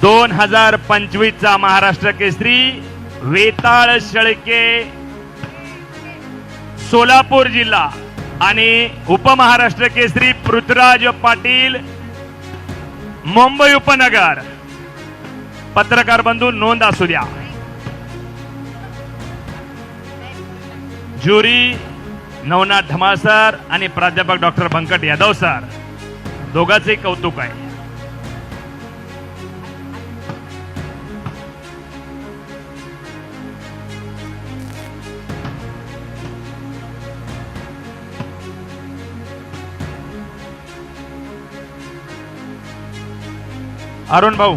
2025 चा महाराष्ट्र केसरी वेताळ शेळके सोलापूर जिल्हा आणि उपमहाराष्ट्र केसरी पृथ्वीराज पाटील मुंबई उपनगर. पत्रकार बंधू नोंद असू द्या. ज्युरी नवनाथ धमाळ सर आणि प्राध्यापक डॉक्टर बंकट यादव सर दोघांचे कौतुक आहे. अरुण भाऊ